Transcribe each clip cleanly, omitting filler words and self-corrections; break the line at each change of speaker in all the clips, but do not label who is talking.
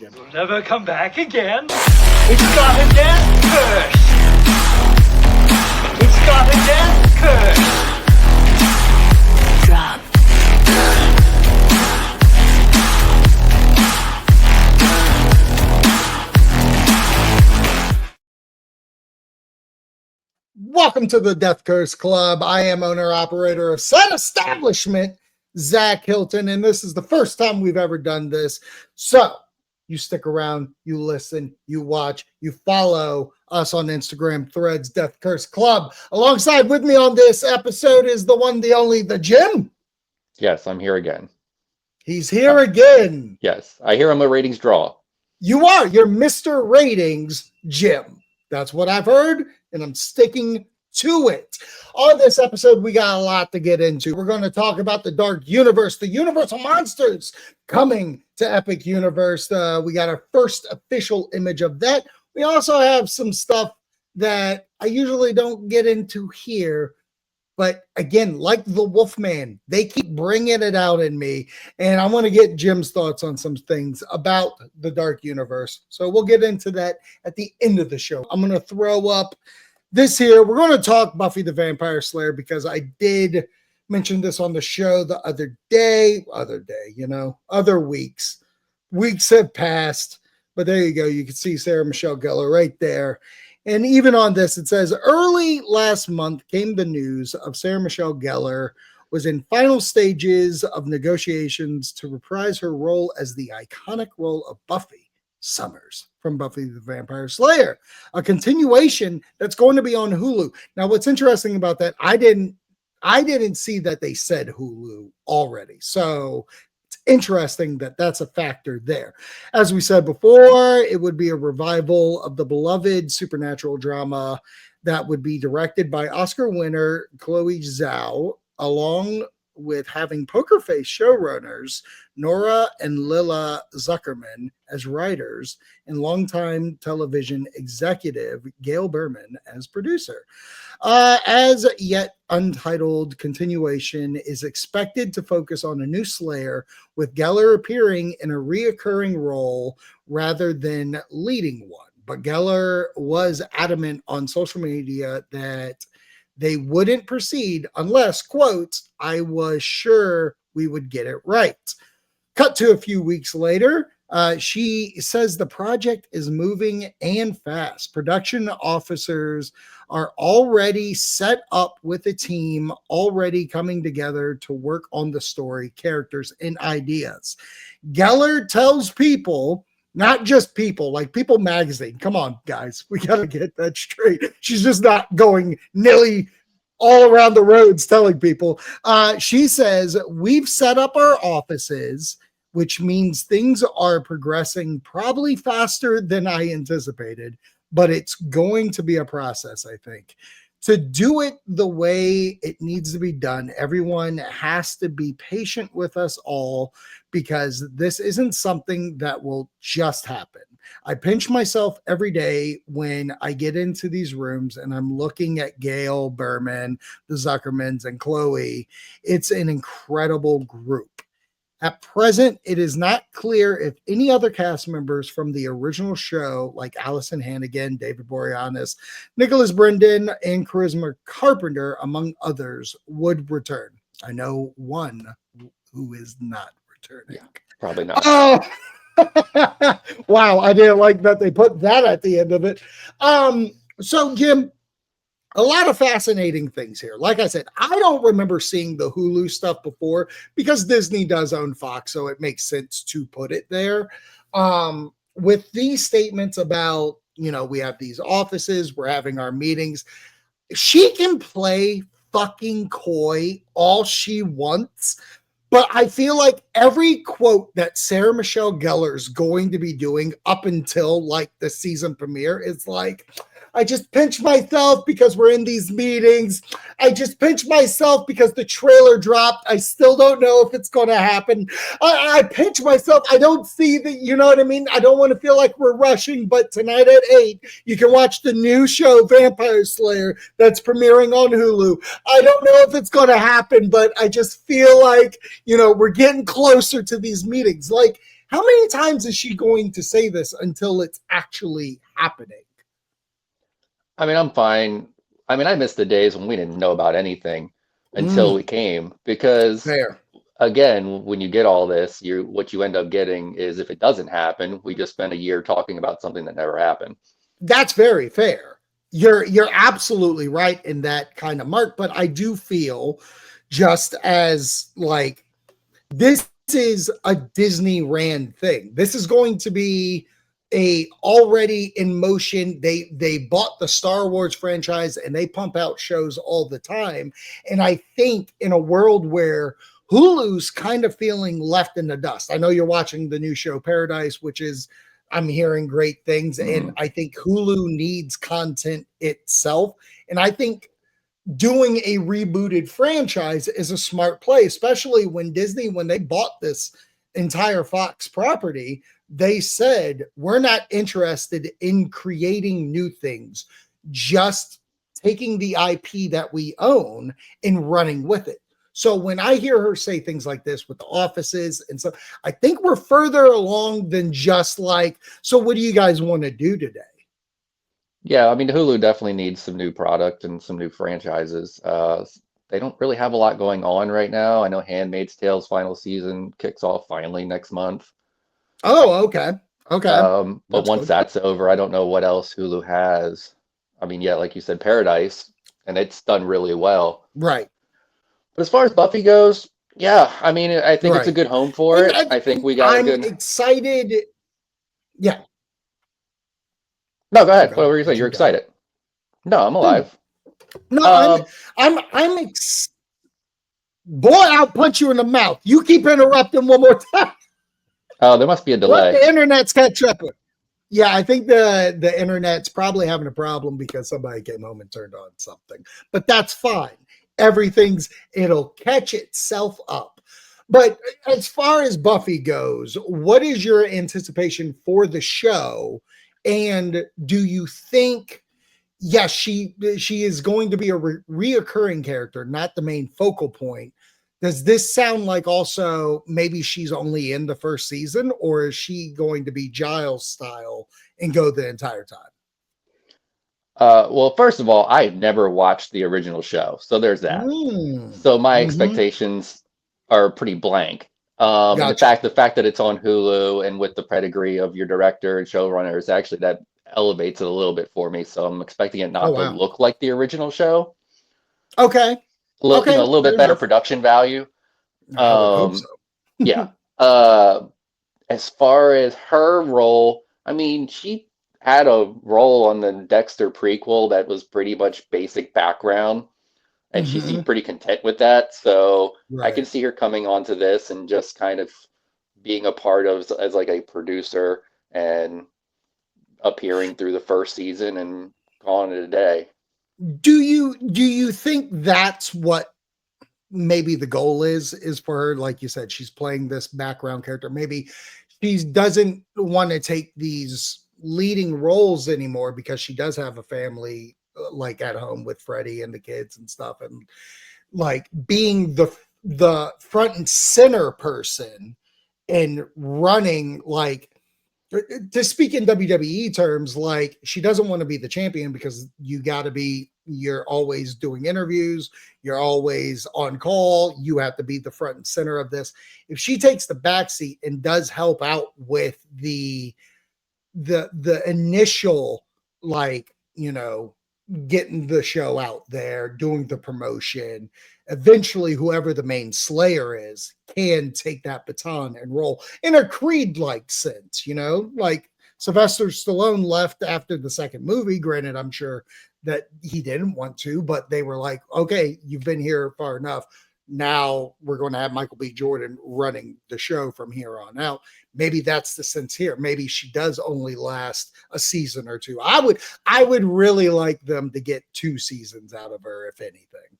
You'll never come back again. It's got a death curse. It's got a death curse. Drop.
Welcome to the Death Curse Club. I am owner-operator of said establishment, Zach Hilton, and this is the first time we've ever done this. So you stick around, you listen, you watch, you follow us on Instagram, Threads, Death Curse Club. Alongside with me on this episode is the one, the only, the Jim.
Yes, I'm here again.
He's here again.
Yes, I hear him a ratings draw.
You are. You're Mr. Ratings, Jim. That's what I've heard, and I'm sticking to it. On this episode, we got a lot to get into. We're going to talk about the Dark Universe, the Universal Monsters coming to Epic Universe. We got our first official image of that. We also have some stuff that I usually don't get into here. But again, like the Wolfman, they keep bringing it out in me. And I want to get Jim's thoughts on some things about the Dark Universe. So we'll get into that at the end of the show. I'm going to throw up this here. We're going to talk Buffy the Vampire Slayer because I did mention this on the show the other weeks. Weeks have passed. But there you go. You can see Sarah Michelle Gellar right there. And even on this, it says, early last month came the news of Sarah Michelle Gellar was in final stages of negotiations to reprise her role as the iconic role of Buffy Summers from Buffy the Vampire Slayer, a continuation that's going to be on Hulu. Now, what's interesting about that, I didn't see that they said Hulu already. So it's interesting that that's a factor there. As we said before, it would be a revival of the beloved supernatural drama that would be directed by Oscar winner Chloe Zhao, along with having Poker Face showrunners Nora and Lila Zuckerman as writers and longtime television executive Gail Berman as producer. As yet untitled continuation is expected to focus on a new Slayer, with Gellar appearing in a reoccurring role rather than leading one. But Gellar was adamant on social media that they wouldn't proceed unless, quote, I was sure we would get it right. Cut to a few weeks later, she says the project is moving and fast. Production officers are already set up with a team already coming together to work on the story, characters, and ideas. Gellar tells People, not just People, like People magazine. Come on, guys. We got to get that straight. She's just not going nilly all around the roads telling people. She says, we've set up our offices, which means things are progressing probably faster than I anticipated, but it's going to be a process, I think. To do it the way it needs to be done, everyone has to be patient with us all because this isn't something that will just happen. I pinch myself every day when I get into these rooms and I'm looking at Gail, Berman, the Zuckermans, and Chloe. It's an incredible group. At present, it is not clear if any other cast members from the original show, like Allison Hannigan, David Boreanaz, Nicholas Brendan, and Charisma Carpenter, among others, would return. I know one who is not returning.
Yeah, probably not.
Oh, wow. I didn't like that they put that at the end of it. So, Jim, a lot of fascinating things here. Like I said, I don't remember seeing the Hulu stuff before because Disney does own Fox, so it makes sense to put it there. With these statements about, we have these offices, we're having our meetings. She can play fucking coy all she wants, but I feel like every quote that Sarah Michelle Gellar is going to be doing up until like the season premiere is like, I just pinch myself because we're in these meetings. I just pinch myself because the trailer dropped. I still don't know if it's going to happen. I pinch myself. I don't see that, you know what I mean? I don't want to feel like we're rushing, but tonight at 8, you can watch the new show, Vampire Slayer, that's premiering on Hulu. I don't know if it's going to happen, but I just feel like, we're getting closer to these meetings. Like, How many times is she going to say this until it's actually happening?
I mean, I'm fine. I mean, I miss the days when we didn't know about anything until we came because
Fair.
again, when you get all this, what you end up getting is if it doesn't happen, we just spent a year talking about something that never happened.
That's very fair. You're absolutely right in that kind of mark, but I do feel just as like this is a Disneyland thing. This is going to be a already in motion. They bought the Star Wars franchise and they pump out shows all the time. And I think in a world where Hulu's kind of feeling left in the dust. I know you're watching the new show Paradise, which is I'm hearing great things, and I think Hulu needs content itself. And I think doing a rebooted franchise is a smart play, especially when Disney, when they bought this entire Fox property, they said, we're not interested in creating new things, just taking the IP that we own and running with it. So when I hear her say things like this with the offices and stuff, I think we're further along than just like, so what do you guys want to do today?
Yeah, I mean, Hulu definitely needs some new product and some new franchises. They don't really have a lot going on right now. I know Handmaid's Tale's final season kicks off finally next month.
Oh, okay. Okay.
But
That's
once
good.
that's over, I don't know what else Hulu has. I mean, yeah, like you said, Paradise, and it's done really well.
Right.
But as far as Buffy goes, yeah, I mean, I think it's a
Right.
good home for
And
it. I think we got a
I'm
good.
excited. Yeah.
No, go ahead.
Okay.
What were you saying?
Let
You're
you go.
excited. No, I'm alive.
No,
Um,
I'm boy, I'll punch you in the mouth. You keep interrupting one more time.
oh, there must be a
Let
delay.
the internet's catch up with. Yeah, I think the internet's probably having a problem because somebody came home and turned on something. But that's fine. It'll catch itself up. But as far as Buffy goes, what is your anticipation for the show? And do you think, yes, she is going to be a reoccurring character, not the main focal point? Does this sound like also maybe she's only in the first season, or is she going to be Giles style and go the entire time?
Well, first of all, I've never watched the original show, so there's that. So my
Mm-hmm.
expectations are pretty blank. And
Gotcha.
the fact that it's on Hulu and with the pedigree of your director and showrunners, actually that elevates it a little bit for me. So I'm expecting it
Oh
not to
wow.
look like the original show.
Okay.
A
Okay.
little
Fair
bit better
enough.
production value.
I would hope so.
Yeah. Uh, as far as her role, I mean, she had a role on the Dexter prequel that was pretty much basic background, and she
Mm-hmm.
seemed pretty content with that. So I can
Right.
see her coming onto this and just kind of being a part of as like a producer and appearing through the first season and calling it a day.
Do you think that's what maybe the goal is for her? Like you said, she's playing this background character. Maybe she doesn't want to take these leading roles anymore because she does have a family like at home with Freddie and the kids and stuff, and like being the front and center person and running like, to speak in WWE terms, like she doesn't want to be the champion because you're always doing interviews, you're always on call, you have to be the front and center of this. If she takes the backseat and does help out with the initial, like, getting the show out there, doing the promotion, eventually whoever the main slayer is can take that baton and roll in a Creed like sense, like Sylvester Stallone left after the second movie. Granted, I'm sure that he didn't want to, but they were like, okay, you've been here far enough. Now we're going to have Michael B. Jordan running the show from here on out. Maybe that's the sense here. Maybe she does only last a season or two. I would really like them to get 2 seasons out of her, if anything.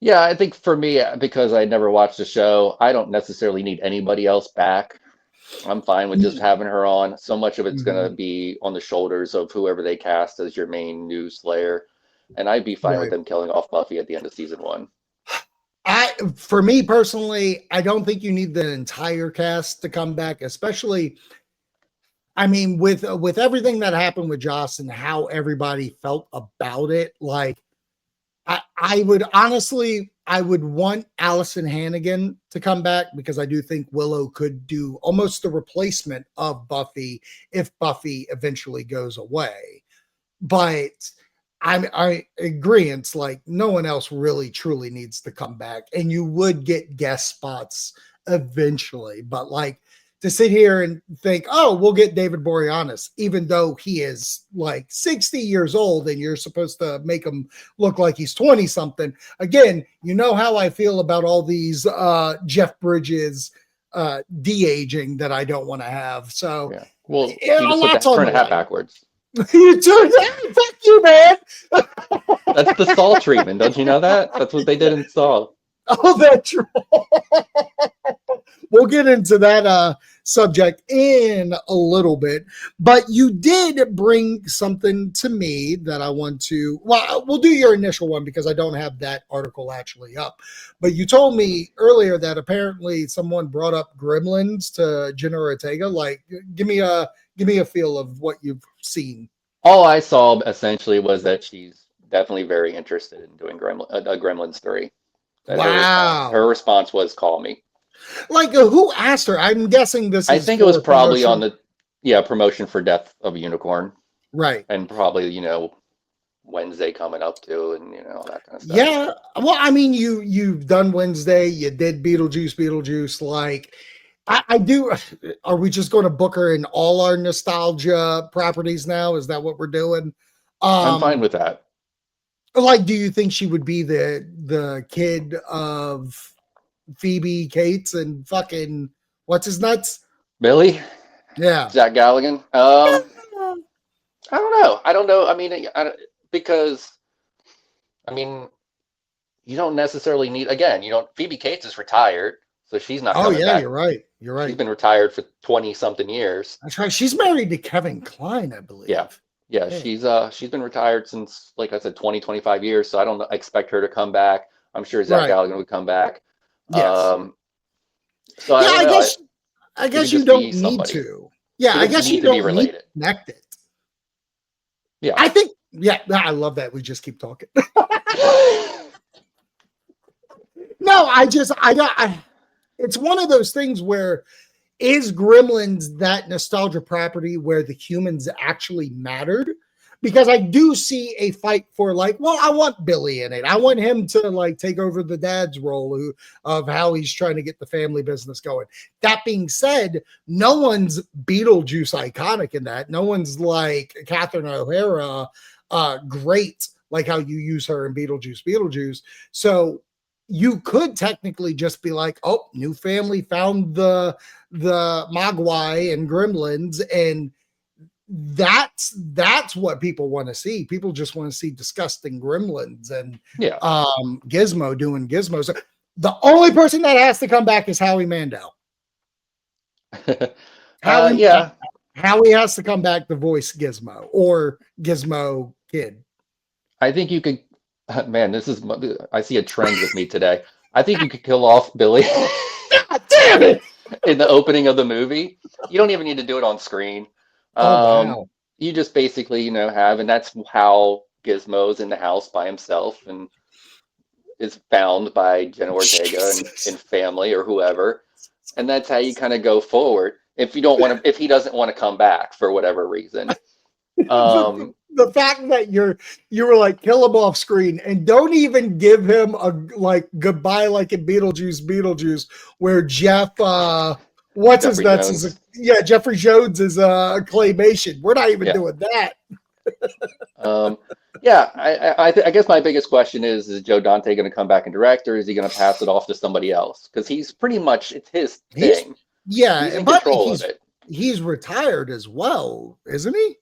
Yeah, I think for me, because I never watched the show, I don't necessarily need anybody else back. I'm fine with just having her on. So much of it's going
Mm-hmm.
to be on the shoulders of whoever they cast as your main new Slayer. And I'd be fine with
Right.
them killing off Buffy at the end of season one.
For me personally, I don't think you need the entire cast to come back, especially. I mean, with everything that happened with Joss and how everybody felt about it, like I would honestly, I would want Allison Hannigan to come back because I do think Willow could do almost the replacement of Buffy if Buffy eventually goes away. But I agree. It's like no one else really truly needs to come back, and you would get guest spots eventually. But like to sit here and think, oh, we'll get David Boreanaz, even though he is like 60 years old, and you're supposed to make him look like he's 20 something. Again, you know how I feel about all these Jeff Bridges de-aging that I don't want to have. So
Yeah. Well,
yeah,
you just turn the hat backwards.
You turn that, fuck you, man.
That's the Saw treatment. Don't you know that? That's what they did in Saw.
Oh, that's right. We'll get into that subject in a little bit, but you did bring something to me that I want to. Well, we'll do your initial one because I don't have that article actually up. But you told me earlier that apparently someone brought up Gremlins to Jenna Ortega. Like, give me a feel of what you've seen.
All I saw essentially was that she's definitely very interested in doing Gremlins 3. That
Wow.
her response was call me.
Like, who asked her? I'm guessing this is.
I think it was probably
promotion.
on the promotion for Death of a Unicorn,
Right.
and probably Wednesday coming up too, and all that kind of stuff.
Yeah. Well, I mean, you've done Wednesday. You did Beetlejuice. Like, I do. Are we just going to book her in all our nostalgia properties now? Is that what we're doing?
I'm fine with that.
Like, do you think she would be the kid of Phoebe Cates and fucking what's his nuts?
Billy?
Yeah.
Zach Galligan? I don't know. I mean, because you don't necessarily need. Again, Phoebe Cates is retired, so she's not.
Oh
coming
yeah,
back.
you're right. You're right.
She's been retired for 20-something years.
That's right. She's married to Kevin Kline, I believe.
Yeah. She's been retired since, like I said, 25 years. So I don't expect her to come back. I'm sure Zach Galligan would come back.
Yes.
So yeah,
I guess you don't need to. Yeah, I guess you don't need to connect it.
Yeah.
I think. Yeah, I love that. We just keep talking. No, it's one of those things where is Gremlins that nostalgia property where the humans actually mattered? Because I do see a fight for I want Billy in it. I want him to take over the dad's role of how he's trying to get the family business going. That being said, no one's Beetlejuice iconic in that. No one's like Catherine O'Hara great like how you use her in Beetlejuice. So you could technically just be like, oh, new family found the Mogwai and Gremlins, and that's what people want to see. People just want to see disgusting Gremlins and Gizmo doing Gizmo. So the only person that has to come back is Howie Mandel. Howie has to come back to voice Gizmo or Gizmo Kid.
I think you could. Man, I see a trend with me today. I think you could kill off Billy.
God damn it!
In the opening of the movie. You don't even need to do it on screen.
Wow.
You just basically, and that's how Gizmo's in the house by himself and is found by Jenna Ortega and family or whoever. And that's how you kind of go forward. If he doesn't want to come back for whatever reason.
The fact that you were like kill him off screen and don't even give him a goodbye like in Beetlejuice where Jeff Jeffrey Jones is a claymation. We're not even doing that.
I guess my biggest question is Joe Dante going to come back and direct, or is he going to pass it off to somebody else? Because he's pretty much, it's his thing. He's in control of it.
He's retired as well, isn't he?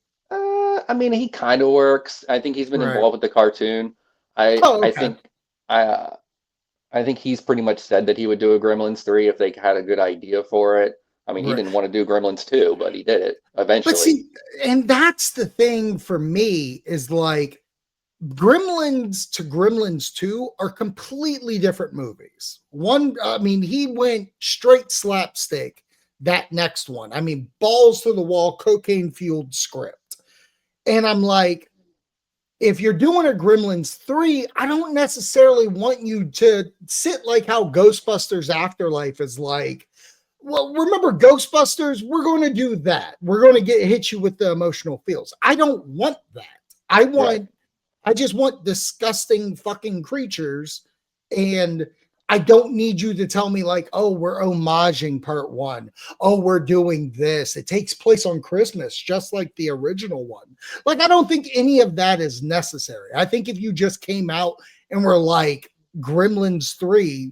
He kind of works. I think he's been involved with the cartoon. I think he's pretty much said that he would do a Gremlins 3 if they had a good idea for it. He didn't want to do Gremlins 2, but he did it eventually.
But see, and that's the thing for me is Gremlins to Gremlins 2 are completely different movies. One, I mean, he went straight slapstick. That next one, I mean, balls to the wall, cocaine fueled script. And I'm like, if you're doing a Gremlins 3, I don't necessarily want you to sit like how Ghostbusters Afterlife is like. Well, remember Ghostbusters? We're going to do that. We're going to hit you with the emotional feels. I don't want that. I just want disgusting fucking creatures. And I don't need you to tell me like, oh, we're homaging part 1. Oh, we're doing this. It takes place on Christmas, just like the original one. Like, I don't think any of that is necessary. I think if you just came out and were like Gremlins 3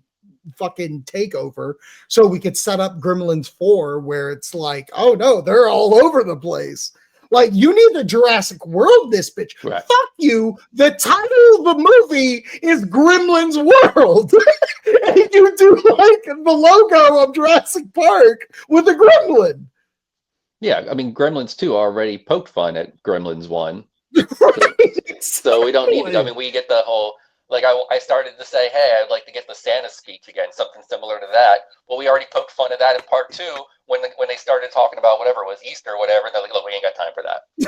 fucking takeover, so we could set up Gremlins 4 where it's like, oh no, they're all over the place. Like, you need the Jurassic World this bitch.
Right.
Fuck you. The title of the movie is Gremlins World. And you do like the logo of Jurassic Park with a gremlin.
Yeah, I mean, Gremlins 2 already poked fun at Gremlins 1.
Right?
So we don't need it. I mean, we get the whole, like, I started to say, hey, I'd like to get the Santa speech again, something similar to that. Well, we already poked fun at that in part 2 when they started talking about whatever it was, Easter or whatever, and they're like, look, we ain't got time for that.
We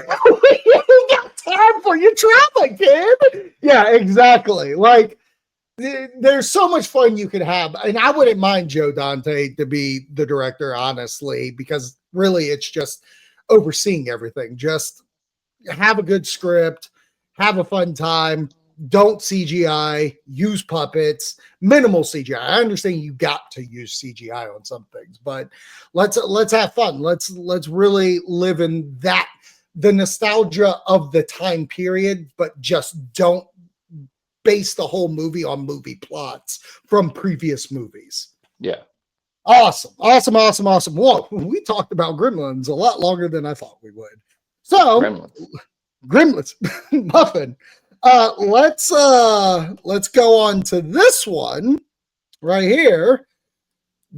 ain't got time for your trauma, kid. Yeah, exactly. Like, there's so much fun you could have. And I wouldn't mind Joe Dante to be the director, honestly, because really it's just overseeing everything. Just have a good script, have a fun time. Don't CGI, use puppets, minimal CGI. I understand you got to use CGI on some things, but let's have fun. Let's really live in that, the nostalgia of the time period, but just don't base the whole movie on movie plots from previous movies.
Yeah.
Awesome. Whoa, we talked about Gremlins a lot longer than I thought we would. So Gremlins, Muffin. Let's go on to this one right here.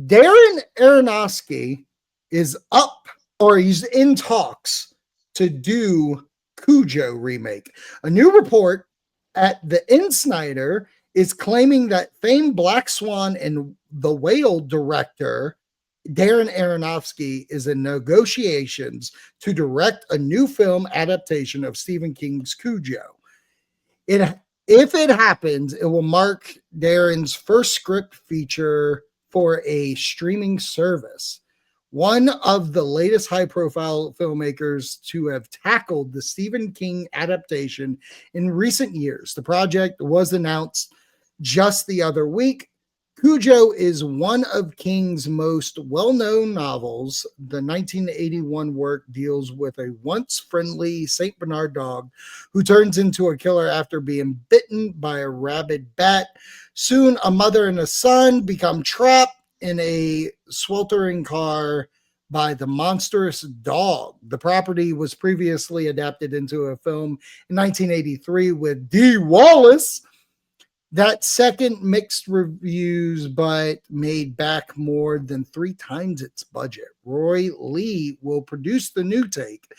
Darren Aronofsky is up, or he's in talks to do Cujo remake. A new report at the Insider is claiming that famed Black Swan and The Whale director Darren Aronofsky is in negotiations to direct a new film adaptation of Stephen King's Cujo. If it happens, it will mark Darren's first script feature for a streaming service. One of the latest high-profile filmmakers to have tackled the Stephen King adaptation in recent years. The project was announced just the other week. Cujo is one of King's most well-known novels. The 1981 work deals with a once friendly St. Bernard dog who turns into a killer after being bitten by a rabid bat. Soon, a mother and a son become trapped in a sweltering car by the monstrous dog. The property was previously adapted into a film in 1983 with Dee Wallace. That second mixed reviews, but made back more than 3 times its budget. Roy Lee will produce the new take.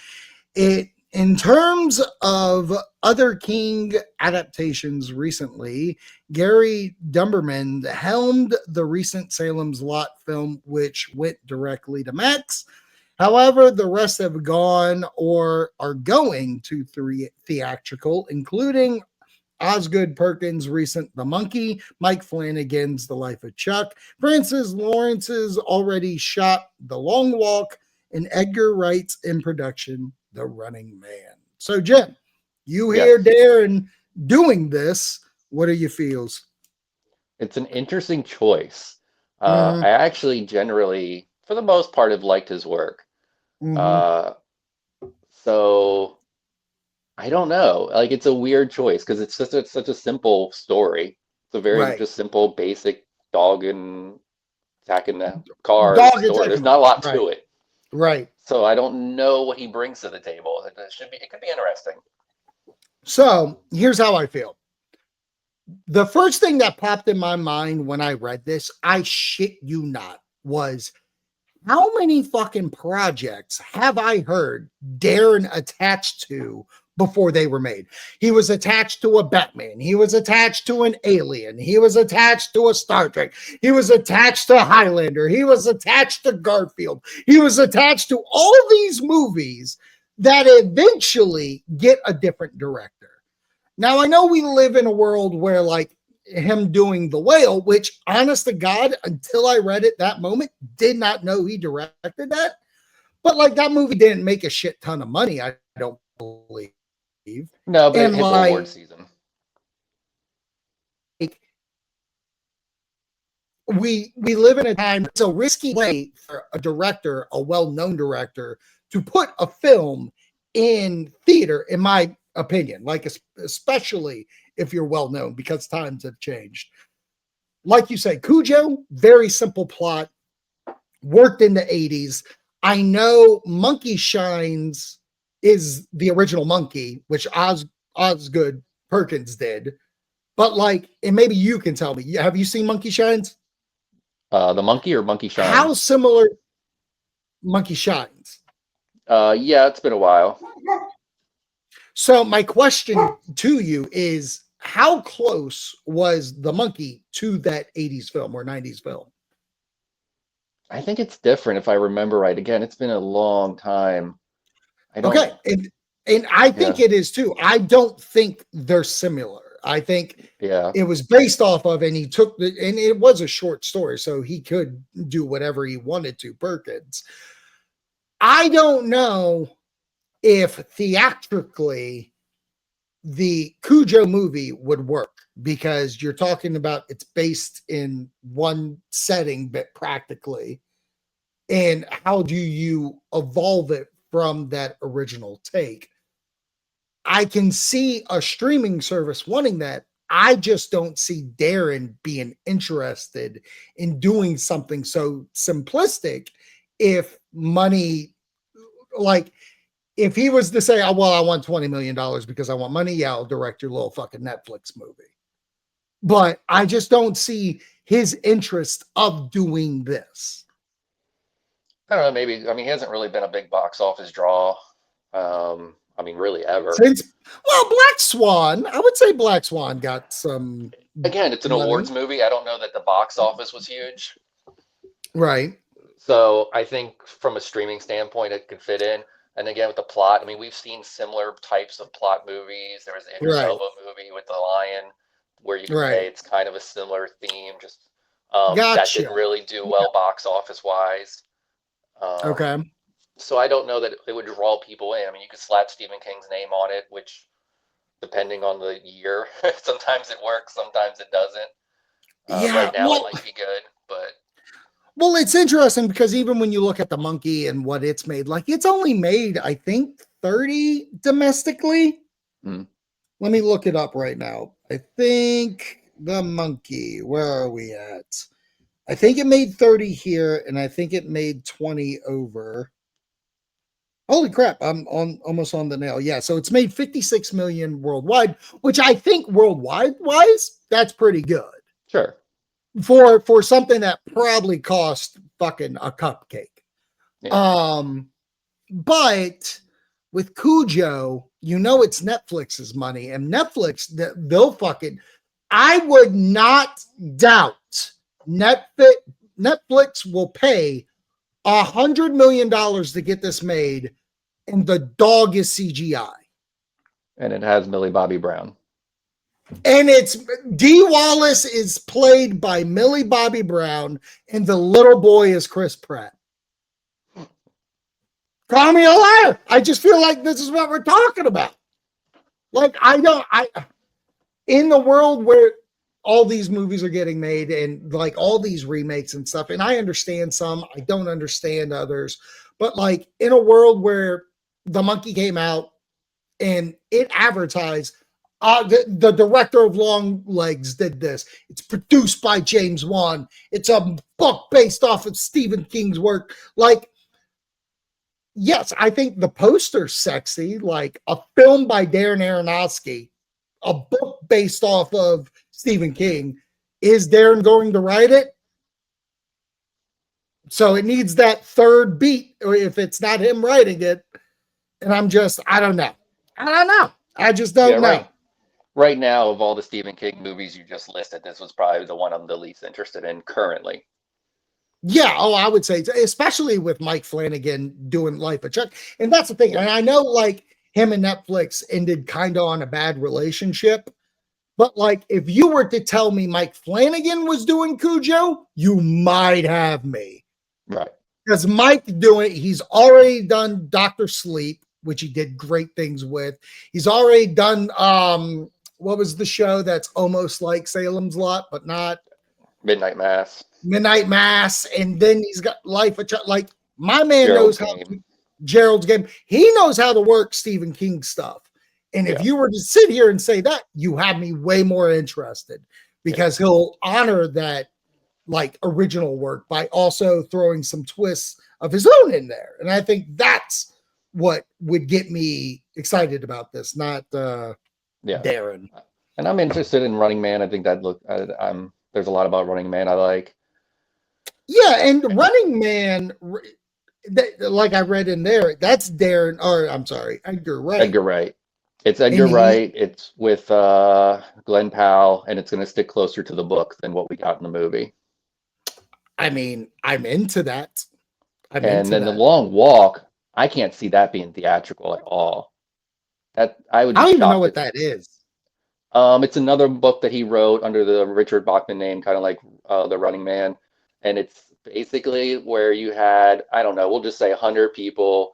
In terms of other King adaptations recently, Gary Dumberman helmed the recent Salem's Lot film, which went directly to Max. However, the rest have gone or are going to theatrical, including Osgood Perkins' recent The Monkey, Mike Flanagan's The Life of Chuck, Francis Lawrence's already shot The Long Walk, and Edgar Wright's in production The Running Man. So, Jim, you hear Darren doing this. What are your feels?
It's an interesting choice. I actually generally, for the most part, have liked his work. So I don't know. Like, it's a weird choice because it's just such a simple story. It's a very just simple, basic dog and attacking the car story. There's not a lot to it.
Right.
So I don't know what he brings to the table. It could be interesting.
So here's how I feel. The first thing that popped in my mind when I read this, I shit you not, was how many fucking projects have I heard Darren attached to before they were made. He was attached to a Batman. He was attached to an Alien. He was attached to a Star Trek. He was attached to Highlander. He was attached to Garfield. He was attached to all these movies that eventually get a different director. Now, I know we live in a world where, like, him doing The Whale, which, honest to God, until I read it that moment, did not know he directed that. But, like, that movie didn't make a shit ton of money, I don't believe.
No, but
And
it hit the award season.
We live in a time, it's a risky way for a director, a well-known director, to put a film in theater, in my opinion, like especially if you're well-known, because times have changed. Like you say, Cujo, very simple plot, worked in the 80s. I know Monkey Shines is the original Monkey, which Osgood Perkins did. But, like, and maybe you can tell me, have you seen Monkey Shines?
The Monkey or Monkey Shines?
How similar Monkey Shines?
Yeah, it's been a while.
So my question to you is, how close was the Monkey to that 80s film or 90s film?
I think it's different if I remember right. Again, it's been a long time.
Okay, and I think it is too. I don't think they're similar. I think it was based off of, and he took the, and it was a short story, so he could do whatever he wanted to, Perkins. I don't know if theatrically the Cujo movie would work, because you're talking about it's based in one setting, but practically. And how do you evolve it from that original take? I can see a streaming service wanting that. I just don't see Darren being interested in doing something so simplistic if money, like, if he was to say, oh, well, I want $20 million because I want money, yeah, I'll direct your little fucking Netflix movie. But I just don't see his interest of doing this.
I don't know, maybe, I mean, he hasn't really been a big box office draw. I mean, really ever.
Well, Black Swan, I would say Black Swan got some.
Again, it's an awards movie. I don't know that the box office was huge.
Right.
So I think from a streaming standpoint, it could fit in. And again, with the plot, I mean, we've seen similar types of plot movies. There was the Idris Elba movie with the lion, where you could say it's kind of a similar theme, just that didn't really do well box office wise.
Okay.
So I don't know that it would draw people in. I mean, you could slap Stephen King's name on it, which, depending on the year, sometimes it works, sometimes it doesn't. Right now, it might be good, but.
Well, it's interesting because even when you look at the Monkey and what it's made, like, it's only made, I think, 30 domestically. Let me look it up right now. I think the Monkey, where are we at? I think it made 30 here, and I think it made 20 over. Holy crap, I'm almost on the nail. Yeah, so it's made 56 million worldwide, which I think worldwide wise, that's pretty good.
Sure.
For something that probably cost fucking a cupcake. Yeah. But with Cujo, you know, it's Netflix's money, and Netflix, they'll fucking, I would not doubt Netflix will pay $100 million to get this made, and the dog is CGI.
And it has Millie Bobby Brown.
And it's Dee Wallace is played by Millie Bobby Brown, and the little boy is Chris Pratt. Call me a liar. I just feel like this is what we're talking about. Like, in the world where all these movies are getting made and like all these remakes and stuff, and I understand some, I don't understand others, but like in a world where the Monkey came out and it advertised, the director of Long Legs did this. It's produced by James Wan. It's a book based off of Stephen King's work. Like, yes, I think the poster's sexy, like a film by Darren Aronofsky, a book based off of Stephen King. Is Darren going to write it? So it needs that third beat, or if it's not him writing it. And I don't know. I don't know. I just don't know.
Right now, of all the Stephen King movies you just listed, this was probably the one I'm the least interested in currently.
Yeah, I would say, especially with Mike Flanagan doing Life of Chuck. And that's the thing. And I know like him and Netflix ended kind of on a bad relationship. But like, if you were to tell me Mike Flanagan was doing Cujo, you might have me.
Right.
Because Mike he's already done Dr. Sleep, which he did great things with. He's already done, what was the show that's almost like Salem's Lot, but not?
Midnight Mass.
And then he's got Life of Chuck. Like, my man
Gerald's
knows how
Game.
Gerald's Game. He knows how to work Stephen King stuff. And if you were to sit here and say that, you have me way more interested because he'll honor that like original work by also throwing some twists of his own in there. And I think that's what would get me excited about this, not Darren.
And I'm interested in Running Man. I think that there's a lot about Running Man I like.
Yeah, and Running Man, like I read in there, that's Darren, or I'm sorry, Edgar Wright.
Edgar Wright. It's Edgar Wright. It's with Glenn Powell, and it's going to stick closer to the book than what we got in the movie.
I mean, I'm into that.
The Long Walk, I can't see that being theatrical at all. I don't even
know what that is.
It's another book that he wrote under the Richard Bachman name, kind of like The Running Man. And it's basically where you had, I don't know, we'll just say 100 people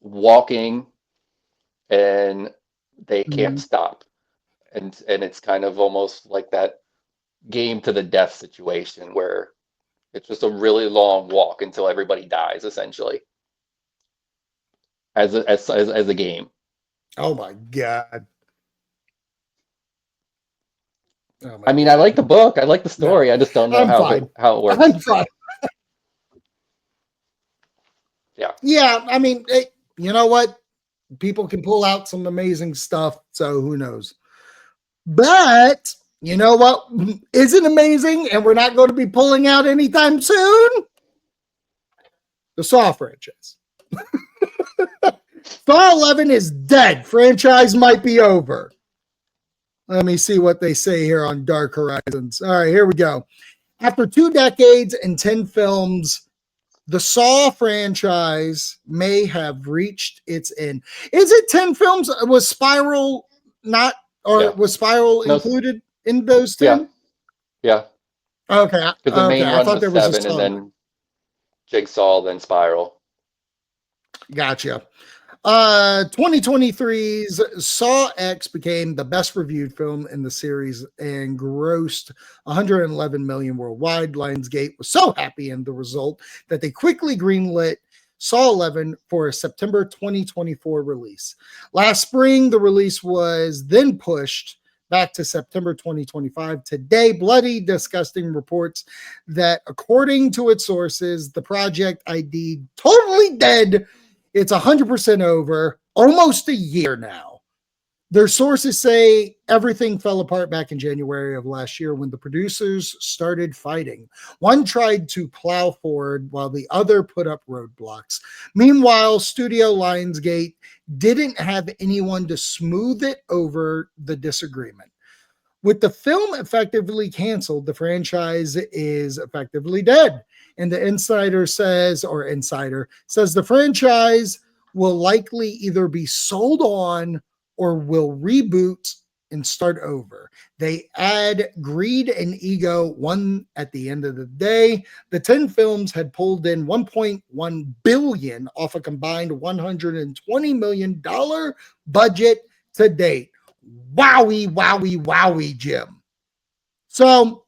walking and they can't stop. And it's kind of almost like that game to the death situation where it's just a really long walk until everybody dies, essentially, as a game.
Oh my God.
I mean, I like the book. I like the story. I just don't know how it works.
I'm fine.
Yeah.
Yeah. I mean, you know what? People can pull out some amazing stuff. So who knows? But you know what isn't amazing? And we're not going to be pulling out anytime soon? The Saw franchise. Saw 11 is dead. Franchise might be over. Let me see what they say here on Dark Horizons. All right, here we go. After 2 decades and 10 films, the Saw franchise may have reached its end. Is it 10 films? Was Spiral not, or was Spiral included in those 10?
Yeah.
Okay.
Because the main run was 7, and then Jigsaw, then Spiral.
Gotcha. 2023's Saw X became the best reviewed film in the series and grossed 111 million worldwide. Lionsgate was so happy in the result that they quickly greenlit Saw 11 for a September 2024 release. Last spring, the release was then pushed back to September 2025. Today, Bloody Disgusting reports that according to its sources, the project ID totally dead. It's 100% over, almost a year now. Their sources say everything fell apart back in January of last year when the producers started fighting. One tried to plow forward while the other put up roadblocks. Meanwhile, Studio Lionsgate didn't have anyone to smooth it over the disagreement. With the film effectively canceled, the franchise is effectively dead. And the insider says the franchise will likely either be sold on or will reboot and start over. They add greed and ego won at the end of the day. The 10 films had pulled in $1.1 billion off a combined $120 million budget to date. Wowie, Jim. So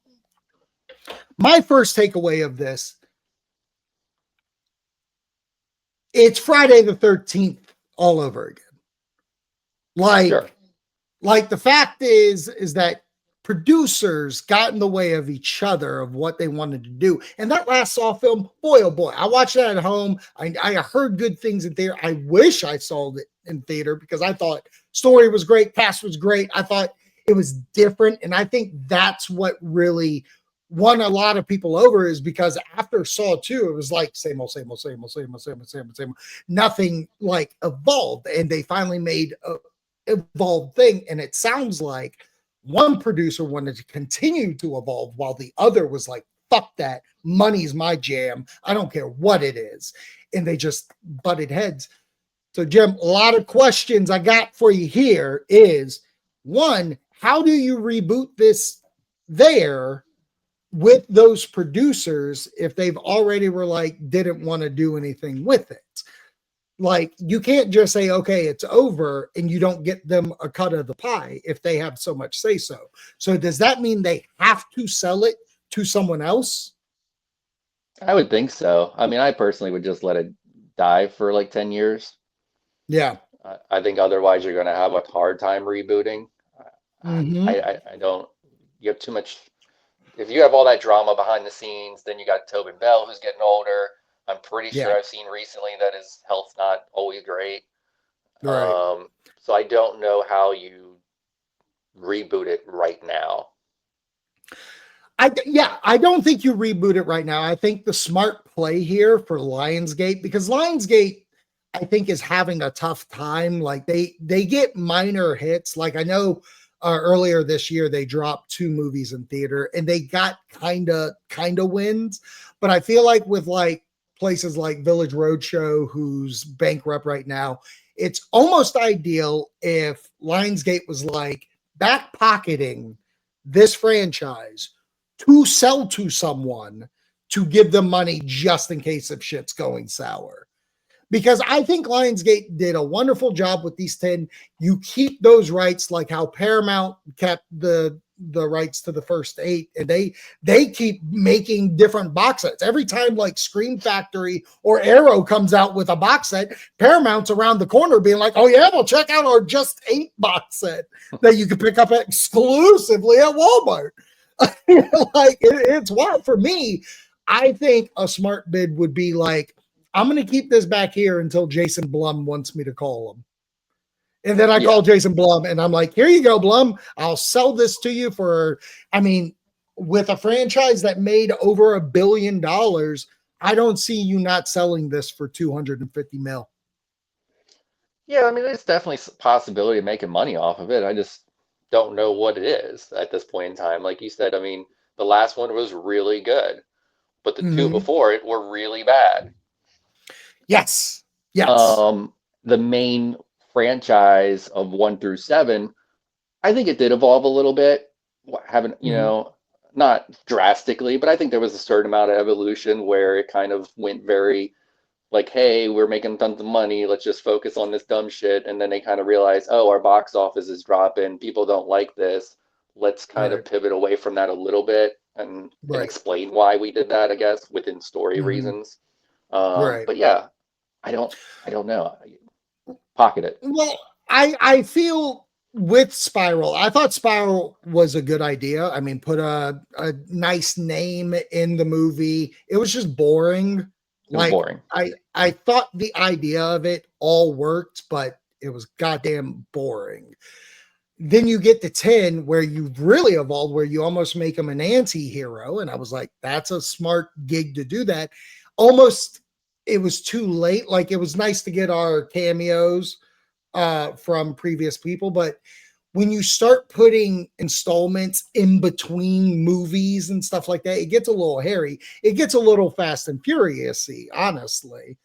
my first takeaway of this, it's Friday the 13th all over again. Like the fact is that producers got in the way of each other of what they wanted to do. And that last Saw film, boy, oh boy, I watched that at home. I heard good things in theater. I wish I saw it in theater because I thought story was great, cast was great. I thought it was different. And I think that's what really won a lot of people over is because after Saw 2, it was like same old, same old, same old, same old, same old, same old, same old. Nothing like evolved. And they finally made a evolved thing. And it sounds like one producer wanted to continue to evolve while the other was like, fuck that. Money's my jam. I don't care what it is. And they just butted heads. So, Jim, a lot of questions I got for you here is one, how do you reboot this there with those producers if they've already were like, didn't want to do anything with it? Like, you can't just say, okay, it's over, and you don't get them a cut of the pie if they have so much say so. So does that mean they have to sell it to someone else?
I would think so. I mean, I personally would just let it die for like 10 years.
Yeah.
I think otherwise you're going to have a hard time rebooting.
Mm-hmm.
I don't, you have too much. If you have all that drama behind the scenes, then you got Tobin Bell who's getting older. I'm pretty sure
Yeah.
I've seen recently that his health's not always great.
Right.
So I don't know how you reboot it right now.
I don't think you reboot it right now. I think the smart play here for Lionsgate, because Lionsgate, I think, is having a tough time. Like they get minor hits. Like I know earlier this year they dropped 2 movies in theater and they got kind of wins. But I feel like with like places like Village Roadshow, who's bankrupt right now, it's almost ideal if Lionsgate was like back pocketing this franchise to sell to someone to give them money just in case if shit's going sour. Because I think Lionsgate did a wonderful job with these 10. You keep those rights like how Paramount kept the rights to the first 8, and they keep making different box sets. Every time like Scream Factory or Arrow comes out with a box set, Paramount's around the corner being like, oh yeah, well check out our Just 8 box set that you can pick up exclusively at Walmart. Like it's wild. For me, I think a smart bid would be like, I'm going to keep this back here until Jason Blum wants me to call him. And then I call Jason Blum and I'm like, here you go, Blum. I'll sell this to you for, I mean, with a franchise that made over $1 billion, I don't see you not selling this for 250 mil.
Yeah, I mean, there's definitely a possibility of making money off of it. I just don't know what it is at this point in time. Like you said, I mean, the last one was really good, but the 2 before it were really bad.
Yes.
The main franchise of 1 through 7, I think it did evolve a little bit. Haven't, not drastically, but I think there was a certain amount of evolution where it kind of went very like, hey, we're making tons of money, let's just focus on this dumb shit. And then they kind of realize, oh, our box office is dropping, people don't like this. Let's kind of pivot away from that a little bit and explain why we did that, I guess, within story reasons. But yeah, I don't know. Pocket it.
Well, I feel with Spiral, I thought Spiral was a good idea. I mean, put a nice name in the movie. It was just boring.
Boring.
I thought the idea of it all worked, but it was goddamn boring. Then you get to 10 where you've really evolved, where you almost make him an anti-hero. And I was like, that's a smart gig to do that. Almost it was too late. Like it was nice to get our cameos from previous people, but when you start putting installments in between movies and stuff like that, it gets a little hairy. It gets a little Fast and Furious-y, honestly.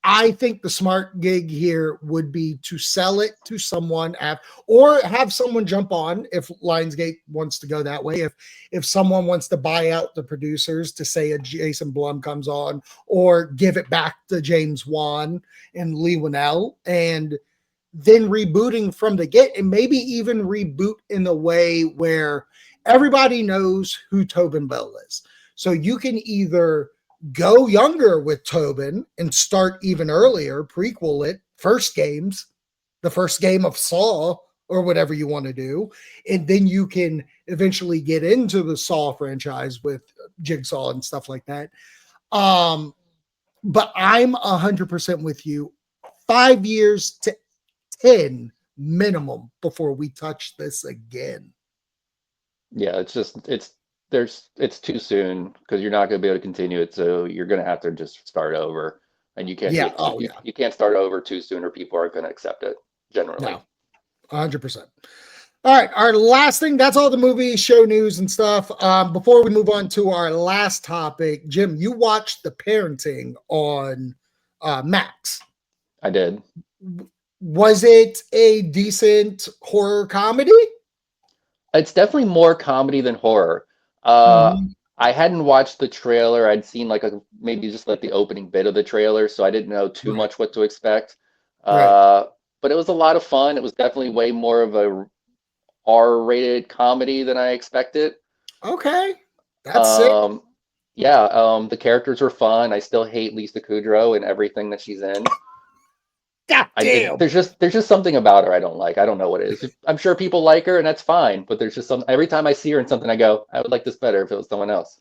I think the smart gig here would be to sell it to someone or have someone jump on if Lionsgate wants to go that way. If someone wants to buy out the producers to say a Jason Blum comes on, or give it back to James Wan and Lee Winnell, and then rebooting from the get, and maybe even reboot in the way where everybody knows who Tobin Bell is. So you can either go younger with Tobin and start even earlier, prequel it, the first game of Saw, or whatever you want to do. And then you can eventually get into the Saw franchise with Jigsaw and stuff like that. But I'm 100% with you. 5 years to 10 minimum before we touch this again.
Yeah, it's it's too soon because you're not going to be able to continue it. So you're going to have to just start over, and you can't do
Yeah.
it.
Oh yeah.
You can't start over too soon, or people aren't going to accept it generally.
No. 100%. All right, our last thing, that's all the movie show news and stuff. Before we move on to our last topic, Jim, you watched The Parenting on Max.
I did.
Was it a decent horror comedy?
It's definitely more comedy than horror.
Mhm.
I hadn't watched the trailer. I'd seen maybe just like the opening bit of the trailer, so I didn't know too
Right,
much what to expect.
right.
But it was a lot of fun. It was definitely way more of a R-rated comedy than I expected.
Okay, that's sick.
Um, yeah, the characters were fun. I still hate Lisa Kudrow and everything that she's in.
God damn.
There's just something about her I don't like. I don't know what it is. I'm sure people like her and that's fine, but there's just some every time I see her in something I go, I would like this better if it was someone else.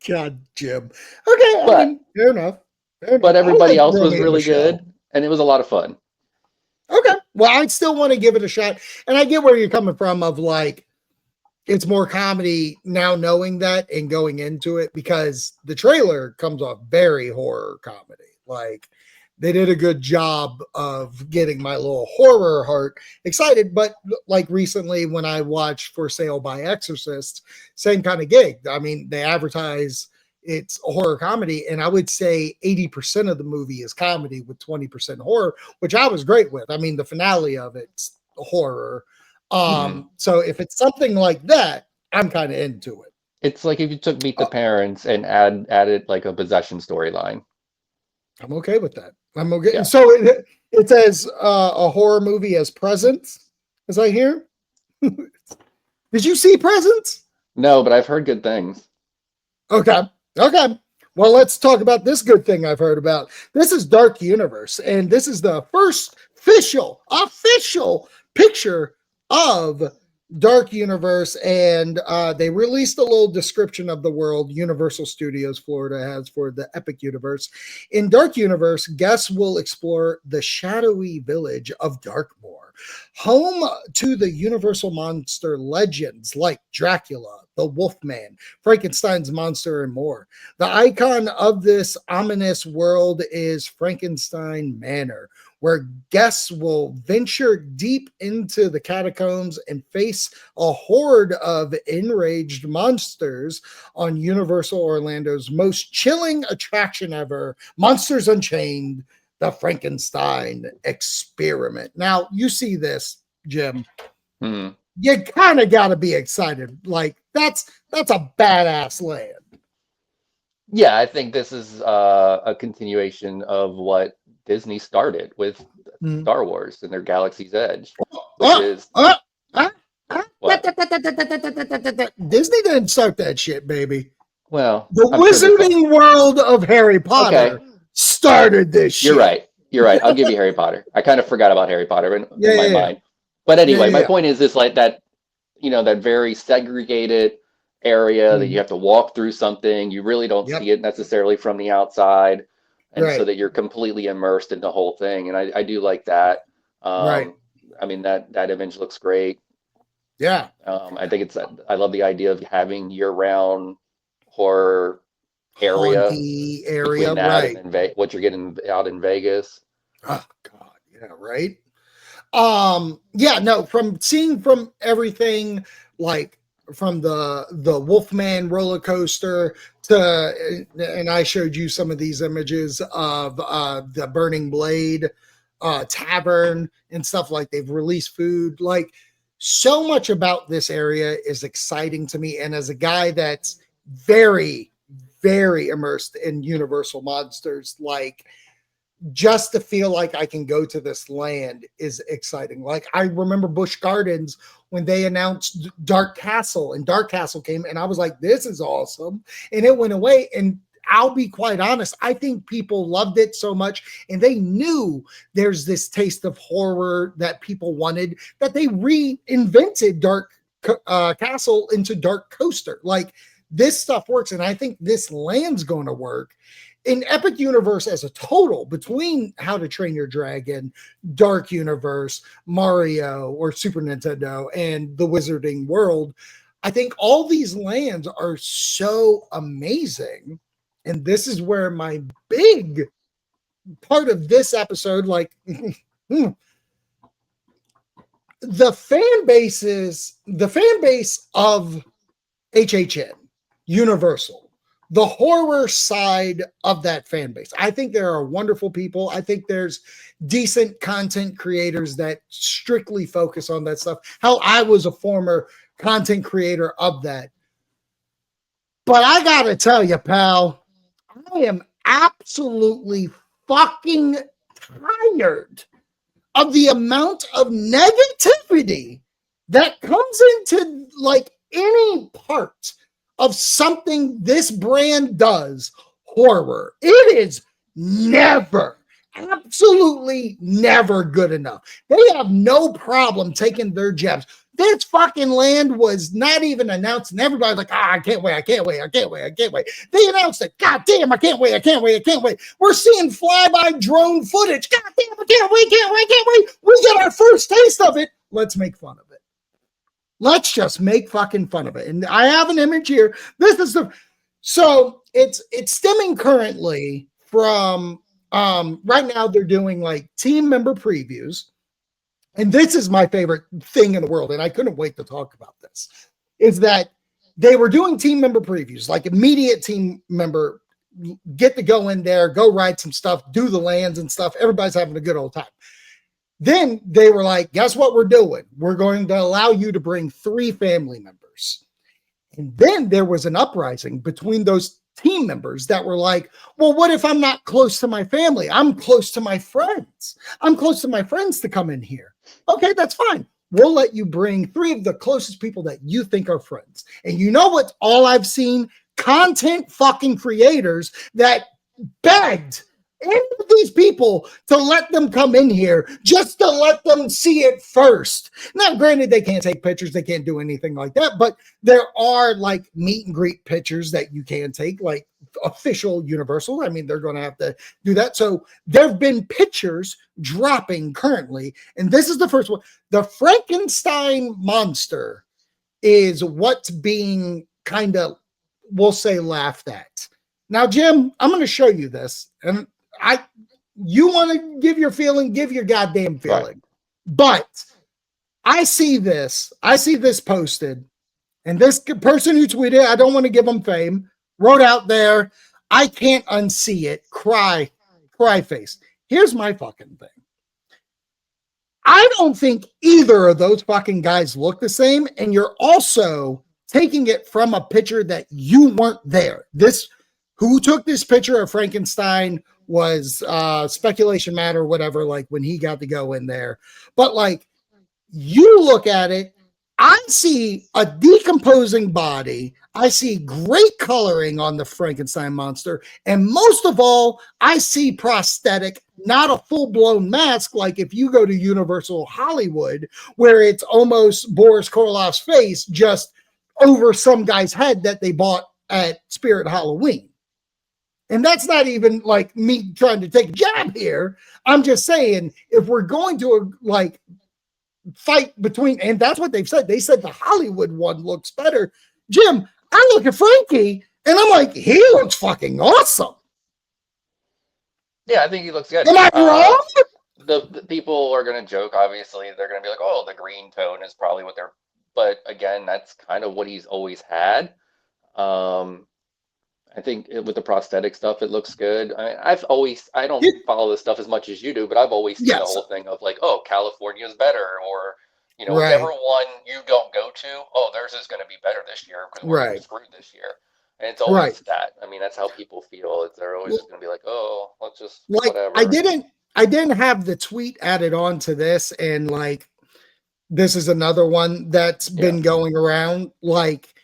God, Jim. Okay, I
But
mean, fair enough. Fair
but
enough. I
everybody
like
else was
Romy and
really
Michelle.
good and it was a lot of fun.
Okay, well, I still want to give it a shot, and I get where you're coming from. Of like, it's more comedy now, knowing that and going into it because the trailer comes off very horror comedy. Like, they did a good job of getting my little horror heart excited. But like recently, when I watched For Sale by Exorcist, same kind of gig. I mean, they advertise it's a horror comedy, and I would say 80% of the movie is comedy with 20% horror, which I was great with. I mean, the finale of it's horror.
Mhm.
So if it's something like that, I'm kind of into it.
It's like if you took Meet the
Uh,
Parents and added like a possession storyline.
I'm okay with that. I'm okay.
Yeah.
So it says a horror movie as Presence, as I hear. Did you see Presence?
No, but I've heard good things.
Okay. Okay. Well, let's talk about this good thing I've heard about. This is Dark Universe, and this is the first official picture of Dark Universe. And they released a little description of the world Universal Studios Florida has for the Epic Universe. In Dark Universe, guests will explore the shadowy village of Darkmoor, home to the Universal monster legends like Dracula, the Wolfman, Frankenstein's monster, and more. The icon of this ominous world is Frankenstein Manor, where guests will venture deep into the catacombs and face a horde of enraged monsters on Universal Orlando's most chilling attraction ever, Monsters Unchained, the Frankenstein Experiment. Now, you see this, Jim.
Hmm.
You kind of got to be excited. Like, that's a badass land.
Yeah, I think this is a continuation of what Disney started with
Mm.
Star Wars and their Galaxy's Edge, which
Uh,
is
uh, uh,
what?
Disney didn't start that shit, baby.
Well,
The
I'm sure there's
Wizarding World of Harry
okay.
Potter started this
You're
shit.
right. You're right. I'll give you Harry Potter. I kind of forgot about Harry Potter in my
Yeah.
mind. But
Yeah,
anyway,
yeah,
my
yeah.
point is like that, that very segregated area that you
Mm.
have to walk through something. You really don't
Yep.
see it necessarily from the outside. And so
Right.
that you're completely immersed in the whole thing. And I do like that.
Right.
I mean, that image looks great.
Yeah.
I think I love the idea of having year-round horror area
Haunty area.
between that and
Right.
then what you're getting out in Vegas.
Oh God. Yeah. Right. Yeah, no, from seeing from everything, like from the Wolfman roller coaster to, and I showed you some of these images of the Burning Blade tavern and stuff. Like, they've released food. Like, so much about this area is exciting to me, and as a guy that's very very immersed in Universal monsters, like, just to feel like I can go to this land is exciting. Like, I remember Busch Gardens when they announced Dark Castle, and Dark Castle came, and I was like, this is awesome. And it went away. And I'll be quite honest, I think people loved it so much, and they knew there's this taste of horror that people wanted, that they reinvented Dark Castle into Dark Coaster. Like, this stuff works, and I think this land's going to work. In Epic Universe as a total, between How to Train Your Dragon, Dark Universe, Mario or Super Nintendo, and the Wizarding World, I think all these lands are so amazing. And this is where my big part of this episode, like the fan base of HHN, Universal, the horror side of that fan base. I think there are wonderful people. I think there's decent content creators that strictly focus on that stuff. How I was a former content creator of that. But I gotta tell you, pal, I am absolutely fucking tired of the amount of negativity that comes into like any part of something this brand does. Horror. It is never, absolutely never good enough. They have no problem taking their jabs. This fucking land was not even announced, and everybody's like, I can't wait, I can't wait, I can't wait, I can't wait. They announced it. God damn, I can't wait, I can't wait, I can't wait. We're seeing flyby drone footage. God damn, I can't wait, can't wait, can't wait. We get our first taste of it. Let's make fun of it. Let's just make fucking fun of it. And I have an image here. This is so it's stemming currently from right now they're doing like team member previews. And this is my favorite thing in the world, and I couldn't wait to talk about this, is that they were doing team member previews, like immediate team member, get to go in there, go write some stuff, do the lands and stuff. Everybody's having a good old time. Then they were like, guess what we're doing? We're going to allow you to bring 3 family members. And then there was an uprising between those team members that were like, well, what if I'm not close to my family? I'm close to my friends. I'm close to my friends to come in here. Okay, that's fine. We'll let you bring 3 of the closest people that you think are friends. And you know what? All I've seen? Content fucking creators that begged any of these people to let them come in here just to let them see it first. Now, granted, they can't take pictures, they can't do anything like that, but there are like meet and greet pictures that you can take, like official Universal. I mean, they're going to have to do that. So there have been pictures dropping currently, and this is the first one. The Frankenstein monster is what's being kind of, we'll say, laughed at. Now, Jim, I'm going to show you this, and you want to give your feeling, give your goddamn feeling. Right. But I see this posted, and this person who tweeted, I don't want to give them fame, wrote out there, I can't unsee it, cry face. Here's my fucking thing. I don't think either of those fucking guys look the same, and you're also taking it from a picture that you weren't there. Who took this picture of Frankenstein was speculation matter, whatever, like when he got to go in there. But like, you look at it, I see a decomposing body. I see great coloring on the Frankenstein monster. And most of all, I see prosthetic, not a full-blown mask. Like if you go to Universal Hollywood, where it's almost Boris Karloff's face just over some guy's head that they bought at Spirit Halloween. And that's not even like me trying to take a jab here. I'm just saying, if we're going to like fight between, and that's what they've said. They said the Hollywood one looks better. Jim, I look at Frankie and I'm like, he looks fucking awesome.
Yeah, I think he looks good.
Am I wrong?
The people are going to joke, obviously. They're going to be like, oh, the green tone is probably what they're, but again, that's kind of what he's always had. I think with the prosthetic stuff, it looks good. I don't follow this stuff as much as you do, but I've always seen the whole thing of like, oh, California's better, or, you know, whichever one you don't go to, oh, theirs is going to be better this year because we're screwed this year. And it's always that. I mean, that's how people feel. They're always just going to be like, oh, let's just whatever.
I didn't have the tweet added on to this, and like, this is another one that's been going around, like.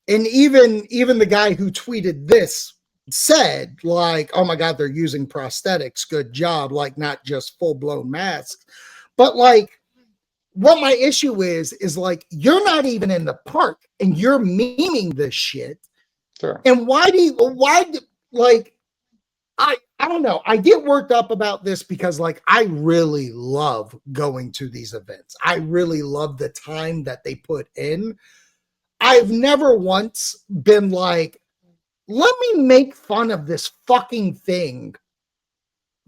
And even the guy who tweeted this said, like, oh my God, they're using prosthetics. Good job. Like, not just full-blown masks. But like, what my issue is like, you're not even in the park and you're memeing this shit.
Sure.
And I don't know. I get worked up about this because like, I really love going to these events. I really love the time that they put in. I've never once been like, let me make fun of this fucking thing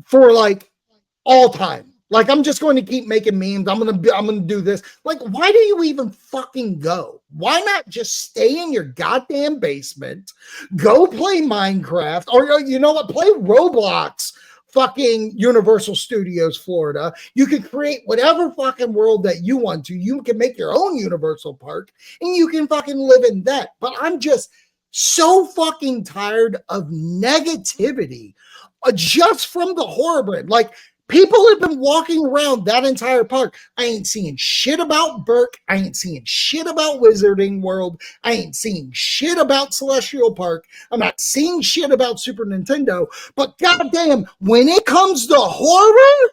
for like all time. Like, I'm just going to keep making memes. I'm gonna do this. Like, why do you even fucking go? Why not just stay in your goddamn basement, go play Minecraft, or you know what, play Roblox, fucking Universal Studios Florida. You can create whatever fucking world that you want to. You can make your own Universal Park and you can fucking live in that. But I'm just so fucking tired of negativity just from the horror brand. Like, people have been walking around that entire park. I ain't seeing shit about Burke. I ain't seeing shit about Wizarding World. I ain't seeing shit about Celestial Park. I'm not seeing shit about Super Nintendo. But goddamn, when it comes to horror,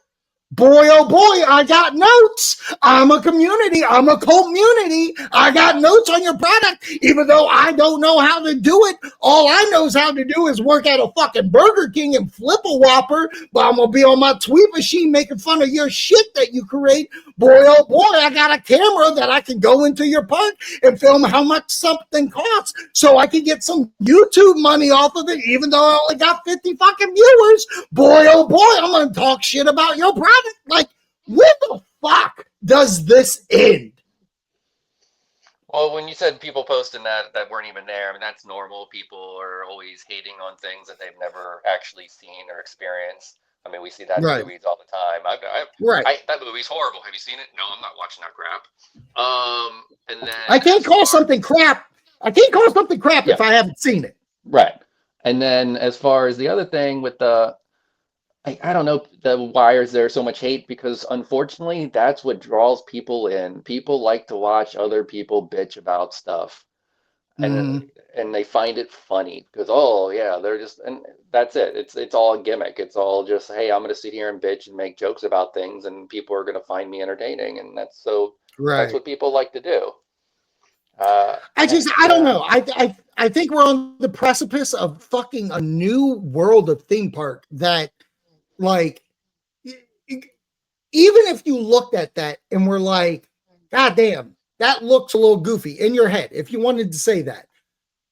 boy, oh boy, I got notes. I'm a community. I'm a community. I got notes on your product, even though I don't know how to do it. All I knows how to do is work at a fucking Burger King and flip a Whopper, but I'm going to be on my tweet machine making fun of your shit that you create. Boy, oh boy, I got a camera that I can go into your park and film how much something costs so I can get some YouTube money off of it, even though I only got 50 fucking viewers. Boy, oh boy, I'm going to talk shit about your product. Like, when the fuck does this end?
Well, when you said people posting that weren't even there, I mean, that's normal. People are always hating on things that they've never actually seen or experienced. I mean, we see that in movies all the time. That movie's horrible. Have you seen it? No, I'm not watching that crap. And then
I can't call something crap. I can't call something crap if I haven't seen it.
Right. And then as far as the other thing with I don't know, why is there so much hate? Because unfortunately, that's what draws people in. People like to watch other people bitch about stuff, and they find it funny because, oh yeah, they're just, and that's it. It's all a gimmick. It's all just, hey, I'm going to sit here and bitch and make jokes about things, and people are going to find me entertaining, and that's what people like to do.
I don't know. I think we're on the precipice of fucking a new world of theme park that, like, even if you looked at that and were like, God damn, that looks a little goofy in your head, if you wanted to say that.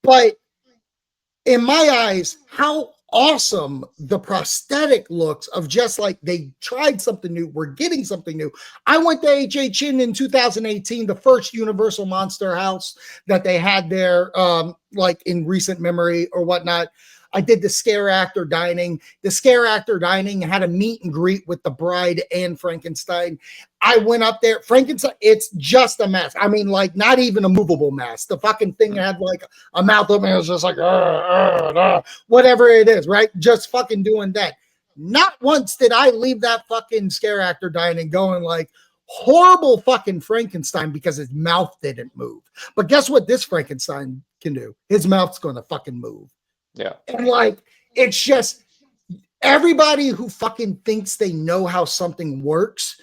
But in my eyes, how awesome the prosthetic looks of just like they tried something new. We're getting something new. I went to HHN in 2018, the first Universal Monster House that they had there, like in recent memory or whatnot. I did the Scare Actor Dining. The Scare Actor Dining had a meet and greet with the bride and Frankenstein. I went up there. Frankenstein, it's just a mask. I mean, like, not even a movable mask. The fucking thing had like a mouth open. It was just like, whatever it is, right? Just fucking doing that. Not once did I leave that fucking Scare Actor Dining going like, horrible fucking Frankenstein, because his mouth didn't move. But guess what this Frankenstein can do? His mouth's going to fucking move.
Yeah.
And like, it's just everybody who fucking thinks they know how something works,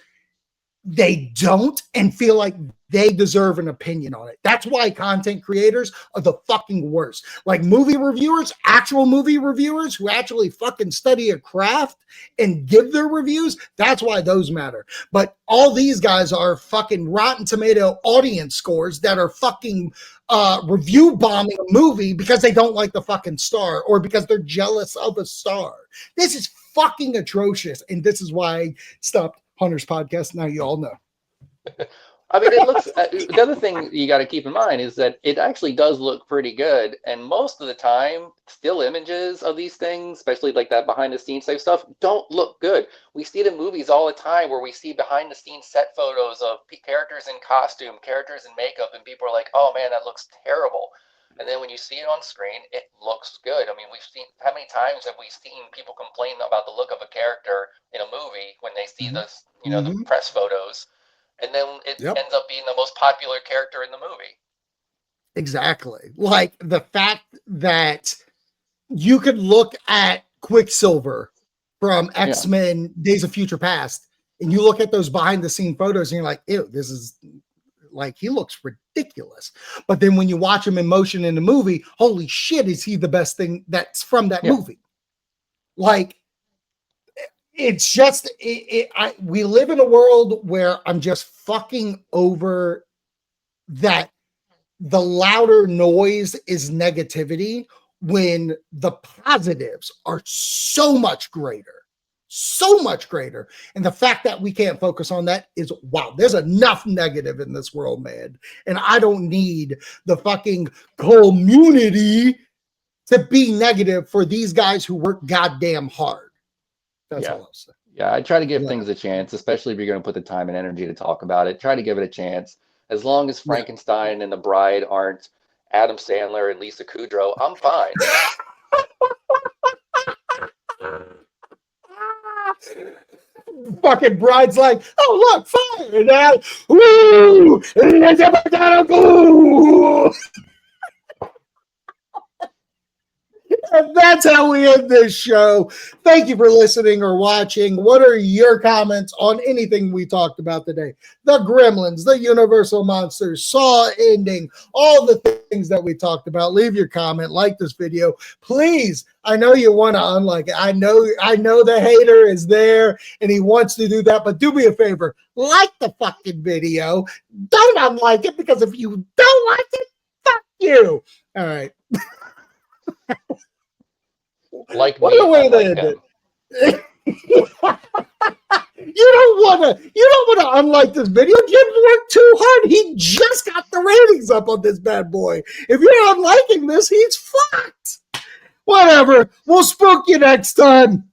they don't, and feel like they deserve an opinion on it. That's why content creators are the fucking worst. Like movie reviewers, actual movie reviewers who actually fucking study a craft and give their reviews, that's why those matter. But all these guys are fucking Rotten Tomato audience scores that are fucking review bombing a movie because they don't like the fucking star or because they're jealous of a star. This is fucking atrocious. And this is why I stopped Hunter's podcast. Now you all know.
I mean, it looks, the other thing you got to keep in mind is that it actually does look pretty good. And most of the time, still images of these things, especially like that behind the scenes type stuff, don't look good. We see it in movies all the time where we see behind the scenes set photos of characters in costume, characters in makeup, and people are like, oh man, that looks terrible. And then when you see it on screen, it looks good. I mean, we've seen, how many times have we seen people complain about the look of a character in a movie when they see the press photos? And then it ends up being the most popular character in the movie.
Exactly. Like the fact that you could look at Quicksilver from X-Men Days of Future Past, and you look at those behind the scene photos and you're like, ew, this is like, he looks ridiculous. But then when you watch him in motion in the movie, holy shit, is he the best thing that's from that movie? Like, it's just, we live in a world where I'm just fucking over that the louder noise is negativity when the positives are so much greater. So much greater. And the fact that we can't focus on that is, wow, there's enough negative in this world, man. And I don't need the fucking community to be negative for these guys who work goddamn hard. That's all I'll say.
Yeah, I try to give things a chance, especially if you're going to put the time and energy to talk about it. Try to give it a chance. As long as Frankenstein and the Bride aren't Adam Sandler and Lisa Kudrow, I'm fine.
Fucking Bride's like, oh, look, fire now. Woo! And that's how we end this show. Thank you for listening or watching. What are your comments on anything we talked about today? The Gremlins, the Universal Monsters, Saw ending, all the things that we talked about. Leave your comment, like this video. Please, I know you want to unlike it. I know the hater is there and he wants to do that, but do me a favor. Like the fucking video. Don't unlike it, because if you don't like it, fuck you. All right.
Like
what
me,
a way to end it. You don't want to unlike this video. Jim's worked too hard. He just got the ratings up on this bad boy. If you're unliking this, he's fucked. Whatever. We'll spook you next time.